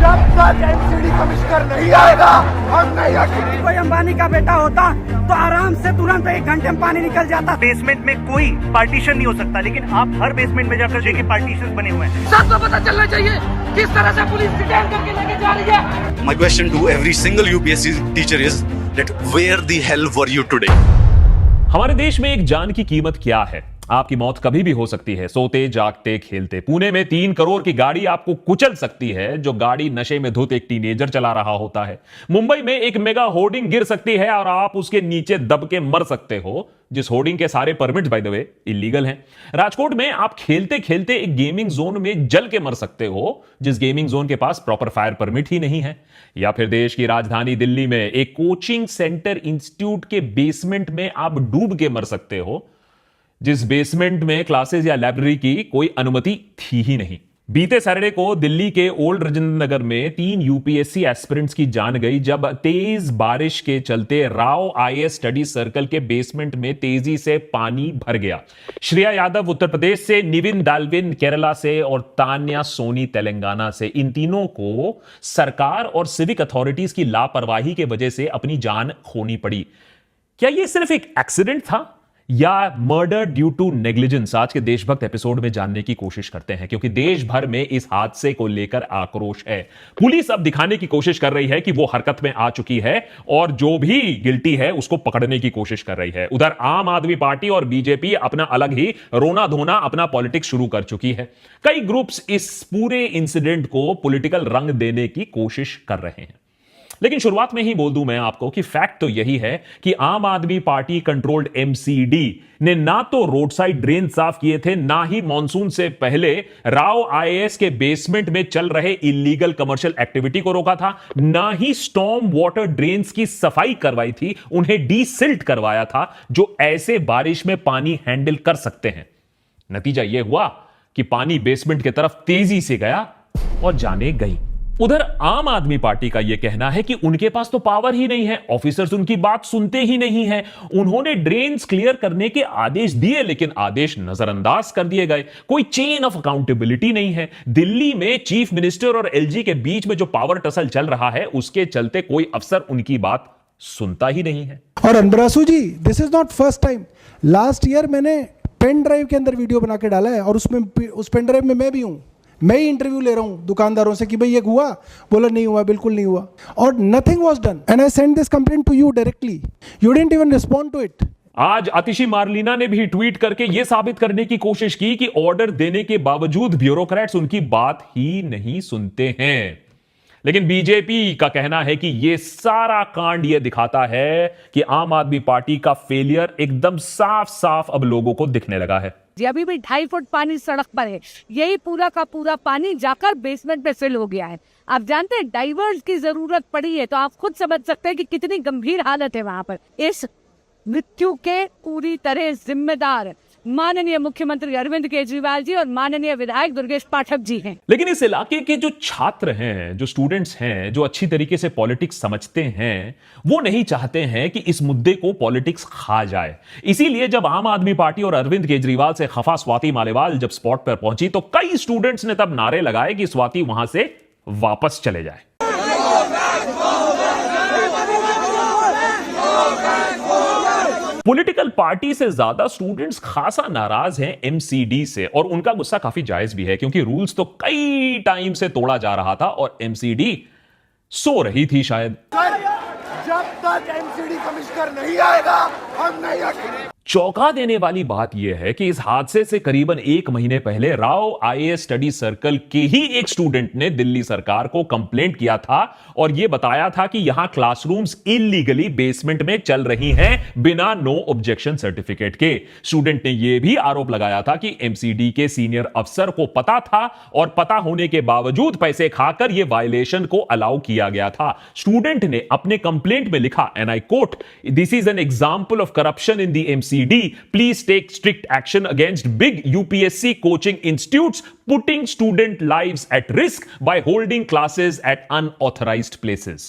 जब तक MCD commissioner नहीं आएगा हम नहीं हटेंगे। कोई अंबानी का बेटा होता तो आराम से तुरंत 1 घंटे में पानी निकल जाता। बेसमेंट में कोई पार्टीशन नहीं हो सकता, लेकिन आप हर बेसमेंट में जाकर देखिए पार्टीशन बने हुए हैं। सबको पता चलना चाहिए किस तरह से पुलिस डिटेन करके लेके जा रही है। My question to every single UPSC teacher is that where the hell were you today? हमारे देश में एक जान की कीमत क्या है? आपकी मौत कभी भी हो सकती है, सोते जागते खेलते। पुणे में 3 करोड़ की गाड़ी आपको कुचल सकती है, जो गाड़ी नशे में धुत एक टीनेजर चला रहा होता है। मुंबई में एक मेगा होर्डिंग गिर सकती है और आप उसके नीचे दब के मर सकते हो, जिस होर्डिंग के सारे permit by the way illegal हैं। राजकोट में आप खेलते खेलते एक गेमिंग जोन में जल के मर सकते हो, जिस गेमिंग जोन के पास प्रॉपर फायर परमिट ही नहीं है। या फिर देश की राजधानी दिल्ली में एक कोचिंग सेंटर इंस्टीट्यूट के बेसमेंट में आप डूब के मर सकते हो, जिस बेसमेंट में क्लासेस या लाइब्रेरी की कोई अनुमति थी ही नहीं। बीते सैटरडे को दिल्ली के ओल्ड राजेंद्र नगर में 3 यूपीएससी एस्पिरेंट्स की जान गई, जब तेज बारिश के चलते राव आईएएस स्टडी सर्कल के बेसमेंट में तेजी से पानी भर गया। श्रेया यादव उत्तर प्रदेश से, निविन डाल्विन केरला से और तान्या सोनी तेलंगाना से, इन तीनों को सरकार और सिविक अथॉरिटीज की लापरवाही की वजह से अपनी जान खोनी पड़ी। क्या यह सिर्फ एक एक्सीडेंट था या मर्डर ड्यू टू नेग्लिजेंस? आज के देशभक्त एपिसोड में जानने की कोशिश करते हैं, क्योंकि देश भर में इस हादसे को लेकर आक्रोश है। पुलिस अब दिखाने की कोशिश कर रही है कि वो हरकत में आ चुकी है और जो भी गिल्टी है उसको पकड़ने की कोशिश कर रही है। उधर आम आदमी पार्टी और बीजेपी अपना अलग ही रोना धोना अपना पॉलिटिक्स शुरू कर चुकी है। कई ग्रुप्स इस पूरे इंसिडेंट को पॉलिटिकल रंग देने की कोशिश कर रहे हैं। लेकिन शुरुआत में ही बोल दूं मैं आपको कि फैक्ट तो यही है कि आम आदमी पार्टी कंट्रोल्ड एमसीडी ने ना तो रोड साइड ड्रेन साफ किए थे, ना ही मॉनसून से पहले राव आईएएस के बेसमेंट में चल रहे इलीगल कमर्शियल एक्टिविटी को रोका था, ना ही स्टॉर्म वाटर ड्रेन्स की सफाई करवाई थी, उन्हें डीसिल्ट करवाया था, जो ऐसे बारिश में पानी हैंडल कर सकते हैं। नतीजा यह हुआ कि पानी बेसमेंट की तरफ तेजी से गया और जाने गई। उधर आम आदमी पार्टी का यह कहना है कि उनके पास तो पावर ही नहीं है, ऑफिसर्स उनकी बात सुनते ही नहीं है। उन्होंने ड्रेन्स क्लियर करने के आदेश दिए, लेकिन आदेश नजरअंदाज कर दिए गए। कोई चेन ऑफ अकाउंटेबिलिटी नहीं है। दिल्ली में चीफ मिनिस्टर और एलजी के बीच में जो पावर टसल चल रहा है, उसके चलते कोई अफसर उनकी बात सुनता ही नहीं है। और Andrasu ji, this is not first time. Last year मैंने पेन ड्राइव के अंदर वीडियो बना के डाला है, और उसमें उस पेन ड्राइव में मैं भी हूं। मैं ही इंटरव्यू ले रहा हूं दुकानदारों से कि भाई ये हुआ, बोला नहीं हुआ, बिल्कुल नहीं हुआ, और nothing was done. And I send this complaint to you directly, you didn't even respond to it. आज आतिशी मार्लिना ने भी ट्वीट करके यह साबित करने की कोशिश की कि ऑर्डर देने के बावजूद ब्यूरोक्रेट्स उनकी बात ही नहीं सुनते हैं। लेकिन बीजेपी का कहना है कि यह सारा कांड यह दिखाता है कि आम आदमी पार्टी का फेलियर एकदम साफ साफ अब लोगों को दिखने लगा है। जी, अभी भी 2.5 फुट पानी सड़क पर है। यही पूरा का पूरा पानी जाकर बेसमेंट में फिल हो गया है। आप जानते हैं डाइवर्स की जरूरत पड़ी है, तो आप खुद समझ सकते हैं कि कितनी गंभीर हालत है वहां पर। इस मृत्यु के पूरी तरह जिम्मेदार माननीय मुख्यमंत्री अरविंद केजरीवाल जी और माननीय विधायक दुर्गेश पाठक जी हैं। लेकिन इस इलाके के जो छात्र हैं, जो स्टूडेंट्स हैं, जो अच्छी तरीके से पॉलिटिक्स समझते हैं, वो नहीं चाहते हैं कि इस मुद्दे को पॉलिटिक्स खा जाए। इसीलिए जब आम आदमी पार्टी और अरविंद केजरीवाल से खफा स्वाति मालिवाल जब स्पॉट पर पहुंची, तो कई स्टूडेंट्स ने तब नारे लगाए कि स्वाति वहां से वापस चले जाए। पॉलिटिकल पार्टी से ज्यादा स्टूडेंट्स खासा नाराज हैं एमसीडी से, और उनका गुस्सा काफी जायज भी है, क्योंकि रूल्स तो कई टाइम से तोड़ा जा रहा था और एमसीडी सो रही थी शायद। जब तक एमसीडी कमिश्नर नहीं आएगा हम नहीं हटेंगे। चौंका देने वाली बात यह है कि इस हादसे से करीबन 1 महीने पहले राव आईएएस स्टडी सर्कल के ही एक स्टूडेंट ने दिल्ली सरकार को कंप्लेंट किया था और यह बताया था कि यहां क्लासरूम्स इलीगली बेसमेंट में चल रही हैं बिना नो ऑब्जेक्शन सर्टिफिकेट के। स्टूडेंट ने यह भी आरोप लगाया था कि एमसीडी के सीनियर अफसर को पता था और पता होने के बावजूद पैसे खाकर यह वायलेशन को अलाउ किया गया था। स्टूडेंट ने अपने कंप्लेंट में लिखा, and I quote, this is an example of corruption in the MCD. Please take strict action against big UPSC coaching institutes putting student lives at risk by holding classes at unauthorized places.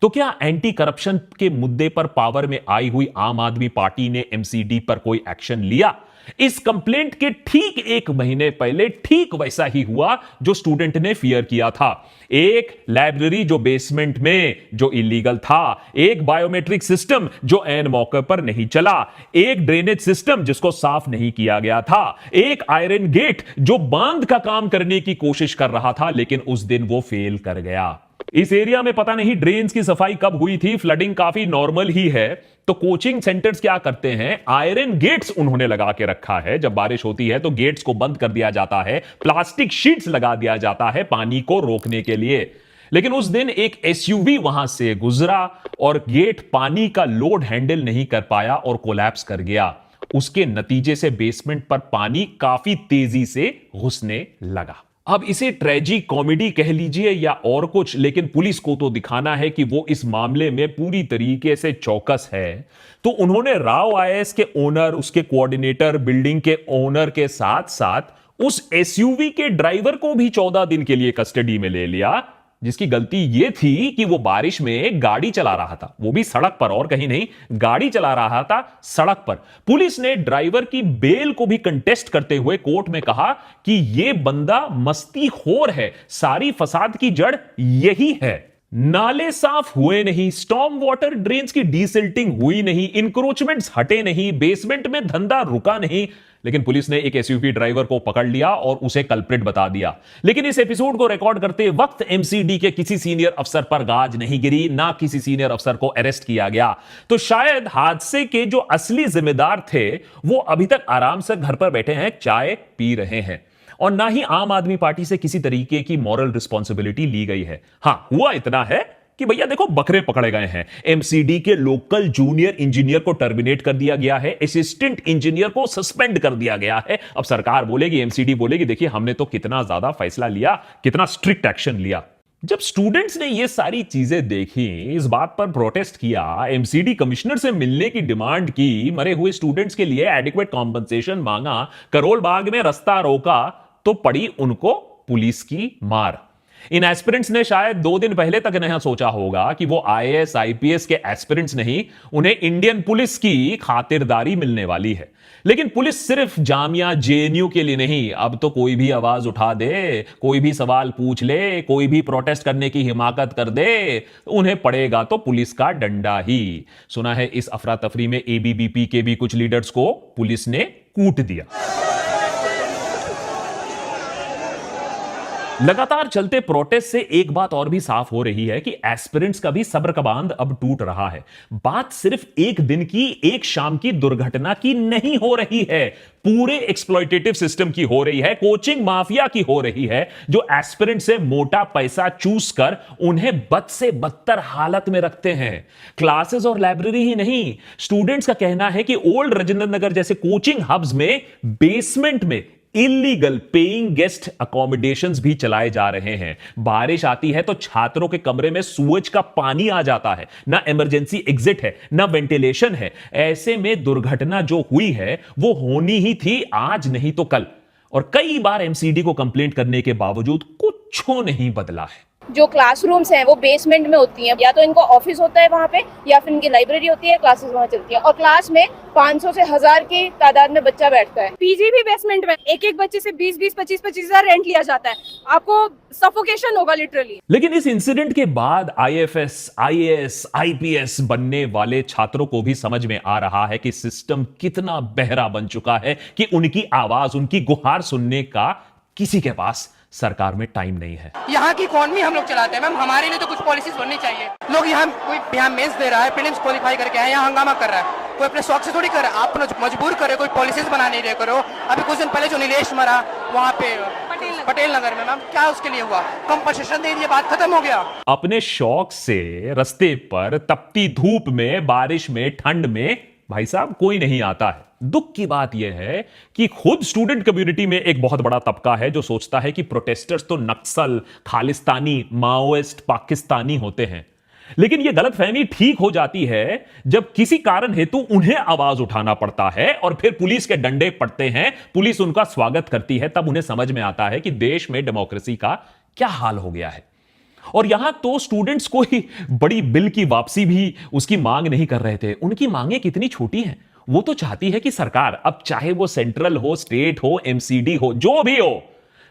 तो क्या anti corruption के मुद्दे पर power में आई हुई आम आदमी party ने एमसीडी पर कोई एक्शन लिया? इस कंप्लेंट के ठीक 1 महीने पहले ठीक वैसा ही हुआ जो स्टूडेंट ने फियर किया था। एक लाइब्रेरी जो बेसमेंट में जो इलीगल था, एक बायोमेट्रिक सिस्टम जो एन मौके पर नहीं चला, एक ड्रेनेज सिस्टम जिसको साफ नहीं किया गया था, एक आयरन गेट जो बांध का काम करने की कोशिश कर रहा था लेकिन उस दिन वो फेल कर गया। इस एरिया में पता नहीं ड्रेन्स की सफाई कब हुई थी, फ्लडिंग काफी नॉर्मल ही है। तो कोचिंग सेंटर्स क्या करते हैं, आयरन गेट्स उन्होंने लगा के रखा है। जब बारिश होती है तो गेट्स को बंद कर दिया जाता है, प्लास्टिक शीट्स लगा दिया जाता है पानी को रोकने के लिए। लेकिन उस दिन एक एसयूवी वहां से गुजरा और गेट पानी का लोड हैंडल नहीं कर पाया और कोलैप्स कर गया। उसके नतीजे से बेसमेंट पर पानी काफी तेजी से घुसने लगा। अब इसे ट्रेजिक कॉमेडी कह लीजिए या और कुछ, लेकिन पुलिस को तो दिखाना है कि वो इस मामले में पूरी तरीके से चौकस है। तो उन्होंने राव आईएएस के ओनर, उसके कोऑर्डिनेटर, बिल्डिंग के ओनर के साथ साथ उस एसयूवी के ड्राइवर को भी 14 दिन के लिए कस्टडी में ले लिया, जिसकी गलती यह थी कि वो बारिश में गाड़ी चला रहा था, वो भी सड़क पर और कहीं नहीं, गाड़ी चला रहा था सड़क पर। पुलिस ने ड्राइवर की बेल को भी कंटेस्ट करते हुए कोर्ट में कहा कि यह बंदा मस्तीखोर है, सारी फसाद की जड़ यही है। नाले साफ हुए नहीं, स्टॉर्म वाटर ड्रेन्स की डीसिल्टिंग हुई नहीं, इंक्रोचमेंट्स हटे नहीं, बेसमेंट में धंधा रुका नहीं, लेकिन पुलिस ने एक एसयूवी ड्राइवर को पकड़ लिया और उसे कल्प्रिट बता दिया। लेकिन इस एपिसोड को रिकॉर्ड करते वक्त एमसीडी के किसी सीनियर अफसर पर गाज नहीं गिरी, ना किसी सीनियर अफसर को अरेस्ट किया गया। तो शायद हादसे के जो असली जिम्मेदार थे वो अभी तक आराम से घर पर बैठे हैं, चाय पी रहे हैं, और ना ही आम आदमी पार्टी से किसी तरीके की मॉरल रिस्पॉन्सिबिलिटी ली गई है। हां, हुआ इतना है कि भैया देखो बकरे पकड़े गए हैं। एमसीडी के लोकल जूनियर इंजीनियर को टर्मिनेट कर दिया गया है, असिस्टेंट इंजीनियर को सस्पेंड कर दिया गया है। अब सरकार बोलेगी, एमसीडी बोलेगी, देखिए हमने तो कितना ज्यादा फैसला लिया, कितना स्ट्रिक्ट एक्शन लिया। जब स्टूडेंट्स ने ये सारी चीजें देखी, इस बात पर प्रोटेस्ट किया, एमसीडी कमिश्नर से मिलने की डिमांड की, मरे हुए स्टूडेंट्स के लिए एडिक्वेट कॉम्पनसेशन मांगा, करोल बाग में रास्ता रोका, तो पड़ी उनको पुलिस की मार। इन एस्पिरेंट्स ने शायद 2 दिन पहले तक नहीं सोचा होगा कि वो आईएएस आईपीएस के एस्पिरेंट्स नहीं, उन्हें इंडियन पुलिस की खातिरदारी मिलने वाली है। लेकिन पुलिस सिर्फ जामिया जेएनयू के लिए नहीं, अब तो कोई भी आवाज उठा दे, कोई भी सवाल पूछ ले, कोई भी प्रोटेस्ट करने की हिमाकत कर दे, उन्हें पड़ेगा तो पुलिस का डंडा ही। सुना है इस अफरा तफरी में एबीवीपी के भी कुछ लीडर्स को पुलिस ने कूट दिया। लगातार चलते प्रोटेस्ट से एक बात और भी साफ हो रही है कि एस्पिरेंट्स का भी सब्र का बांध अब टूट रहा है। बात सिर्फ एक दिन की, एक शाम की दुर्घटना की नहीं हो रही है, पूरे एक्सप्लॉयटेटिव सिस्टम की हो रही है, कोचिंग माफिया की हो रही है, जो एस्पिरेंट से मोटा पैसा चूस कर उन्हें बद से बदतर हालत में रखते हैं। क्लासेस और लाइब्रेरी ही नहीं, स्टूडेंट्स का कहना है कि ओल्ड राजेंद्र नगर जैसे कोचिंग हब्स में बेसमेंट में इलीगल पेइंग गेस्ट अकोमोडेशंस भी चलाए जा रहे हैं। बारिश आती है तो छात्रों के कमरे में सूरज का पानी आ जाता है, ना इमरजेंसी एग्जिट है, ना वेंटिलेशन है। ऐसे में दुर्घटना जो हुई है वो होनी ही थी, आज नहीं तो कल। और कई बार एमसीडी को कंप्लेंट करने के बावजूद कुछ नहीं बदला है। जो क्लासरूम्स हैं वो बेसमेंट में होती हैं, या तो इनको ऑफिस होता है वहाँ पे, या फिर इनकी लाइब्रेरी होती है, क्लासेस वहाँ चलती है, और क्लास में 500 से 1000 की तादाद में बच्चा बैठता है। पीजी भी बेसमेंट में, एक बच्चे से 20-20, 25-25 हजार रेंट लिया जाता है, आपको सफोकेशन होगा लिटरली। लेकिन इस इंसिडेंट के बाद आईएफएस, आईएएस, आईपीएस बनने वाले छात्रों को भी समझ में आ रहा है कि सिस्टम कितना बहरा बन चुका है कि उनकी आवाज, उनकी गुहार सुनने का किसी के पास सरकार में टाइम नहीं है। यहाँ की इकॉनमी हम लोग चलाते हैं मैम, हमारे लिए तो कुछ पॉलिसीज बननी चाहिए। लोग यहाँ मेंस दे रहा है, प्रीलिम्स क्वालिफाई करके आए, यहाँ हंगामा कर रहा है, कोई अपने शौक से थोड़ी कर रहा है, आप मजबूर करे, कोई पॉलिसीज बना नहीं रहे करो। अभी कुछ दिन पहले जो नीलेश मरा वहाँ पे पटेल नगर में, मैम क्या उसके लिए हुआ? कंपनसेशन दे दिए, बात खत्म हो गया। अपने शौक से रास्ते पर तपती धूप में, बारिश में, ठंड में भाई साहब कोई नहीं आता है। दुख की बात यह है कि खुद स्टूडेंट कम्युनिटी में एक बहुत बड़ा तबका है जो सोचता है कि प्रोटेस्टर्स तो नक्सल, खालिस्तानी, माओइस्ट, पाकिस्तानी होते हैं। लेकिन यह गलतफहमी ठीक हो जाती है जब किसी कारण हेतु उन्हें आवाज उठाना पड़ता है और फिर पुलिस के डंडे पड़ते हैं, पुलिस उनका स्वागत करती है, तब उन्हें समझ में आता है कि देश में डेमोक्रेसी का क्या हाल हो गया है। और यहां तो स्टूडेंट्स कोई बड़ी बिल की वापसी भी उसकी मांग नहीं कर रहे थे। उनकी मांगें कितनी छोटी हैं। वो तो चाहती है कि सरकार, अब चाहे वो सेंट्रल हो, स्टेट हो, एमसीडी हो, जो भी हो,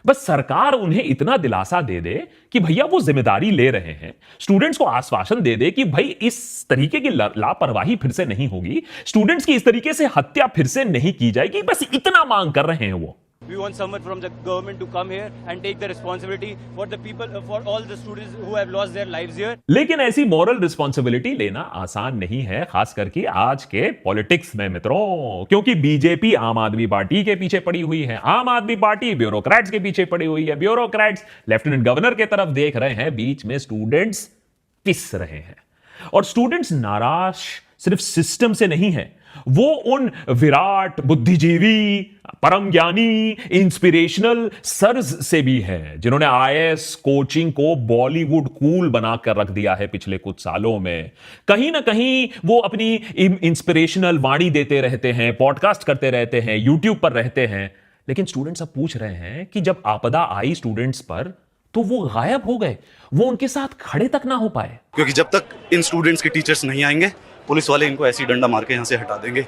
बस सरकार उन्हें इतना दिलासा दे दे कि भैया वो जिम्मेदारी ले रहे हैं। स्टूडेंट्स को आश्वासन दे दे कि भाई इस तरीके की लापरवाही फिर से नहीं होगी, स्टूडेंट्स की इस तरीके से हत्या फिर से नहीं की जाएगी। बस इतना मांग कर रहे हैं वो। We want someone from the government to come here and take the responsibility for the people, for all the students who have lost their lives here. लेकिन ऐसी मॉरल रिस्पॉन्सिबिलिटी लेना आसान नहीं है, खास करके आज के पॉलिटिक्स में मित्रों, क्योंकि बीजेपी आम आदमी पार्टी के पीछे पड़ी हुई है, आम आदमी पार्टी ब्यूरोक्रेट्स के पीछे पड़ी हुई है, ब्यूरोक्रेट्स लेफ्टिनेंट गवर्नर के तरफ देख रहे हैं, बीच में स्टूडेंट्स पिस रहे हैं। और स्टूडेंट्स नाराज सिर्फ सिस्टम से नहीं है, वो उन विराट, बुद्धिजीवी, परम ज्ञानी, इंस्पिरेशनल सर्स से भी है जिन्होंने आईएएस कोचिंग को बॉलीवुड कूल बनाकर रख दिया है पिछले कुछ सालों में। कहीं ना कहीं वो अपनी इंस्पिरेशनल वाणी देते रहते हैं, पॉडकास्ट करते रहते हैं, यूट्यूब पर रहते हैं, लेकिन स्टूडेंट्स अब पूछ रहे हैं कि जब आपदा आई स्टूडेंट्स पर तो वो गायब हो गए, वो उनके साथ खड़े तक ना हो पाए। क्योंकि जब तक इन स्टूडेंट्स के टीचर्स नहीं आएंगे, पुलिस वाले इनको ऐसी डंडा मार के यहाँ से हटा देंगे।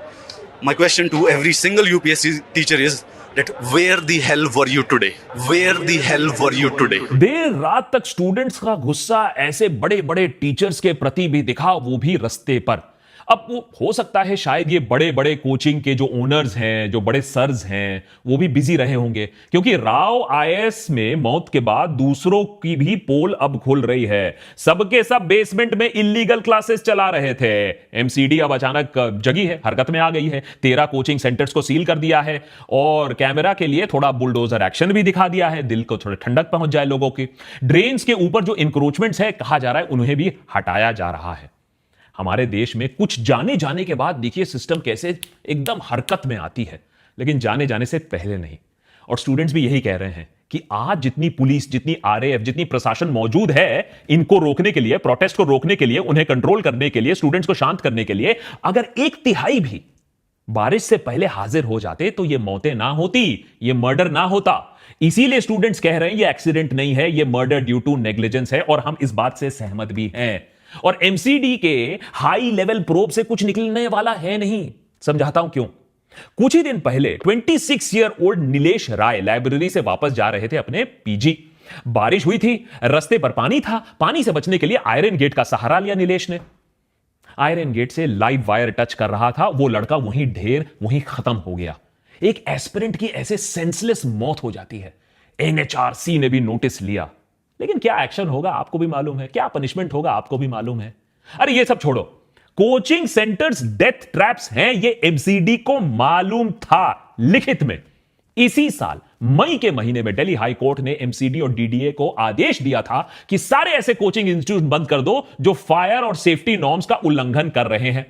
My question to every single UPSC teacher is that where the hell were you today? Where the hell were you today? देर रात तक स्टूडेंट्स का गुस्सा ऐसे बड़े बड़े टीचर्स के प्रति भी दिखा, वो भी रस्ते पर। अब वो हो सकता है शायद ये बड़े बड़े कोचिंग के जो ओनर्स हैं, जो बड़े सर्स हैं, वो भी बिजी रहे होंगे, क्योंकि राव आईएएस में मौत के बाद दूसरों की भी पोल अब खुल रही है। सबके सब बेसमेंट में इलीगल क्लासेस चला रहे थे। एमसीडी अब अचानक जगी है, हरकत में आ गई है, 13 कोचिंग सेंटर्स को सील कर दिया है और कैमरा के लिए थोड़ा बुलडोजर एक्शन भी दिखा दिया है, दिल को थोड़ी ठंडक पहुंच जाए लोगों की। ड्रेन्स के ऊपर जो इंक्रोचमेंट्स है कहा जा रहा है, उन्हें भी हटाया जा रहा है। हमारे देश में कुछ जाने जाने के बाद देखिए सिस्टम कैसे एकदम हरकत में आती है, लेकिन जाने जाने से पहले नहीं। और स्टूडेंट्स भी यही कह रहे हैं कि आज जितनी पुलिस, जितनी आरएएफ, जितनी प्रशासन मौजूद है इनको रोकने के लिए, प्रोटेस्ट को रोकने के लिए, उन्हें कंट्रोल करने के लिए, स्टूडेंट्स को शांत करने के लिए, अगर 1/3 भी बारिश से पहले हाजिर हो जाते तो ये मौतें ना होती, ये मर्डर ना होता। इसीलिए स्टूडेंट्स कह रहे हैं ये एक्सीडेंट नहीं है, ये मर्डर ड्यू टू नेग्लिजेंस है, और हम इस बात से सहमत भी हैं। और एमसीडी के हाई लेवल प्रोब से कुछ निकलने वाला है नहीं। समझाता हूं क्यों। कुछ ही दिन पहले 26 ईयर ओल्ड नीलेश राय लाइब्रेरी से वापस जा रहे थे अपने पीजी। बारिश हुई थी, रास्ते पर पानी था, पानी से बचने के लिए आयरन गेट का सहारा लिया नीलेश ने। आयरन गेट से लाइव वायर टच कर रहा था, वो लड़का वहीं ढेर, वहीं खत्म हो गया। एक एस्पिरेंट की ऐसे सेंसलेस मौत हो जाती है। एनएचआरसी ने भी नोटिस लिया, लेकिन क्या एक्शन होगा आपको भी मालूम है, क्या पनिशमेंट होगा आपको भी मालूम है। अरे ये सब छोड़ो, कोचिंग सेंटर्स डेथ ट्रैप्स हैं ये एमसीडी को मालूम था लिखित में। इसी साल मई के महीने में दिल्ली हाई कोर्ट ने एमसीडी और डीडीए को आदेश दिया था कि सारे ऐसे कोचिंग इंस्टीट्यूट बंद कर दो जो फायर और सेफ्टी नॉर्म्स का उल्लंघन कर रहे हैं।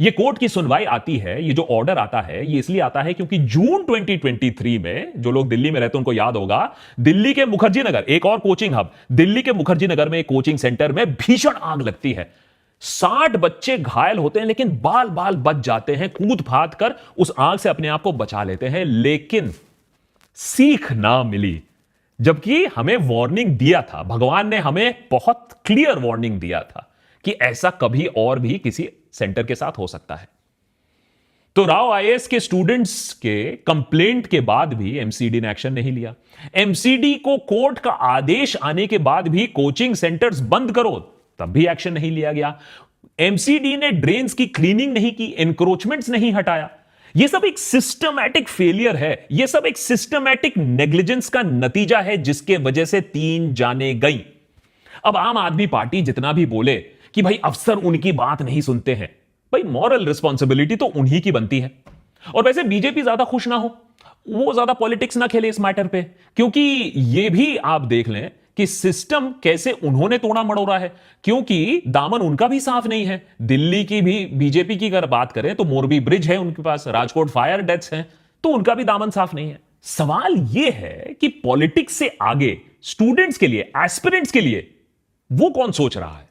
ये कोर्ट की सुनवाई आती है, ये जो ऑर्डर आता है ये इसलिए आता है क्योंकि जून 2023 में, जो लोग दिल्ली में रहते हैं उनको याद होगा, दिल्ली के मुखर्जी नगर, एक और कोचिंग हब, दिल्ली के मुखर्जी नगर में एक कोचिंग सेंटर में भीषण आग लगती है। 60 बच्चे घायल होते हैं, लेकिन बाल बाल बच जाते हैं, कूद फाद कर उस आग से अपने आप को बचा लेते हैं। लेकिन सीख ना मिली, जबकि हमें वार्निंग दिया था, भगवान ने हमें बहुत क्लियर वार्निंग दिया था कि ऐसा कभी और भी किसी सेंटर के साथ हो सकता है। तो राव आईएएस के स्टूडेंट्स के कंप्लेंट के बाद भी एमसीडी ने एक्शन नहीं लिया। एमसीडी को कोर्ट का आदेश आने के बाद भी कोचिंग सेंटर्स बंद करो, तब भी एक्शन नहीं लिया गया। एमसीडी ने ड्रेन्स की क्लीनिंग नहीं की, एनक्रोचमेंट्स नहीं हटाया। यह सब एक सिस्टमैटिक फेलियर है, यह सब एक सिस्टमैटिक नेग्लिजेंस का नतीजा है, जिसके वजह से 3 जाने गई। अब आम आदमी पार्टी जितना भी बोले कि भाई अफसर उनकी बात नहीं सुनते हैं, भाई मॉरल रिस्पॉन्सिबिलिटी तो उन्हीं की बनती है। और वैसे बीजेपी ज्यादा खुश ना हो, वो ज्यादा पॉलिटिक्स ना खेले इस मैटर पे, क्योंकि ये भी आप देख लें कि सिस्टम कैसे उन्होंने तोड़ा मड़ोड़ा है, क्योंकि दामन उनका भी साफ नहीं है। दिल्ली की भी बीजेपी की अगर बात करें तो मोरबी ब्रिज है उनके पास, राजकोट फायर डेथ्स हैं, तो उनका भी दामन साफ नहीं है। सवाल यह है कि पॉलिटिक्स से आगे स्टूडेंट्स के लिए, एस्पिरेंट्स के लिए वो कौन सोच रहा है।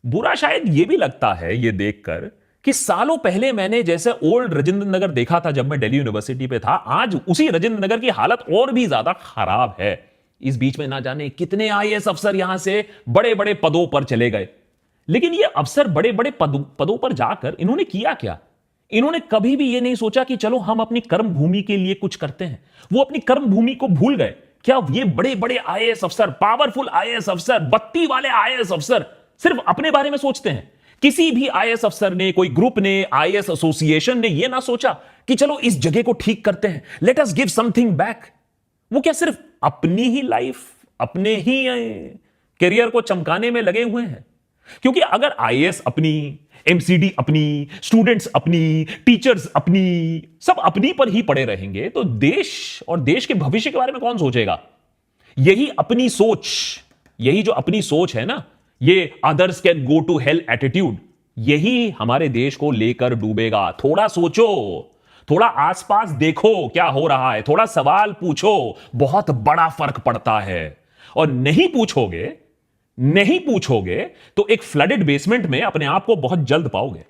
बुरा शायद यह भी लगता है यह देखकर कि सालों पहले मैंने जैसे ओल्ड राजेंद्र नगर देखा था जब मैं दिल्ली यूनिवर्सिटी पे था, आज उसी राजेंद्र नगर की हालत और भी ज्यादा खराब है। इस बीच में ना जाने कितने आईएएस अफसर यहां से बड़े बड़े पदों पर चले गए। लेकिन ये अफसर बड़े बड़े पदों पर जाकर इन्होंने किया क्या? इन्होंने कभी भी ये नहीं सोचा कि चलो हम अपनी कर्म भूमि के लिए कुछ करते हैं। वो अपनी कर्म भूमि को भूल गए। क्या ये बड़े बड़े आईएएस अफसर, पावरफुल आईएएस अफसर, बत्ती वाले आईएएस अफसर सिर्फ अपने बारे में सोचते हैं? किसी भी आईएएस अफसर ने, कोई ग्रुप ने, आईएएस एसोसिएशन ने यह ना सोचा कि चलो इस जगह को ठीक करते हैं, let us give something back. वो क्या सिर्फ अपनी ही लाइफ, अपने ही करियर को चमकाने में लगे हुए हैं? क्योंकि अगर आईएएस अपनी, एमसीडी अपनी, स्टूडेंट्स अपनी, टीचर्स अपनी, सब अपनी पर ही पड़े रहेंगे तो देश और देश के भविष्य के बारे में कौन सोचेगा? यही अपनी सोच, यही जो अपनी सोच है ना, ये others can go to hell attitude, यही हमारे देश को लेकर डूबेगा। थोड़ा सोचो, थोड़ा आसपास देखो क्या हो रहा है, थोड़ा सवाल पूछो, बहुत बड़ा फर्क पड़ता है। और नहीं पूछोगे तो एक फ्लडेड बेसमेंट में अपने आप को बहुत जल्द पाओगे।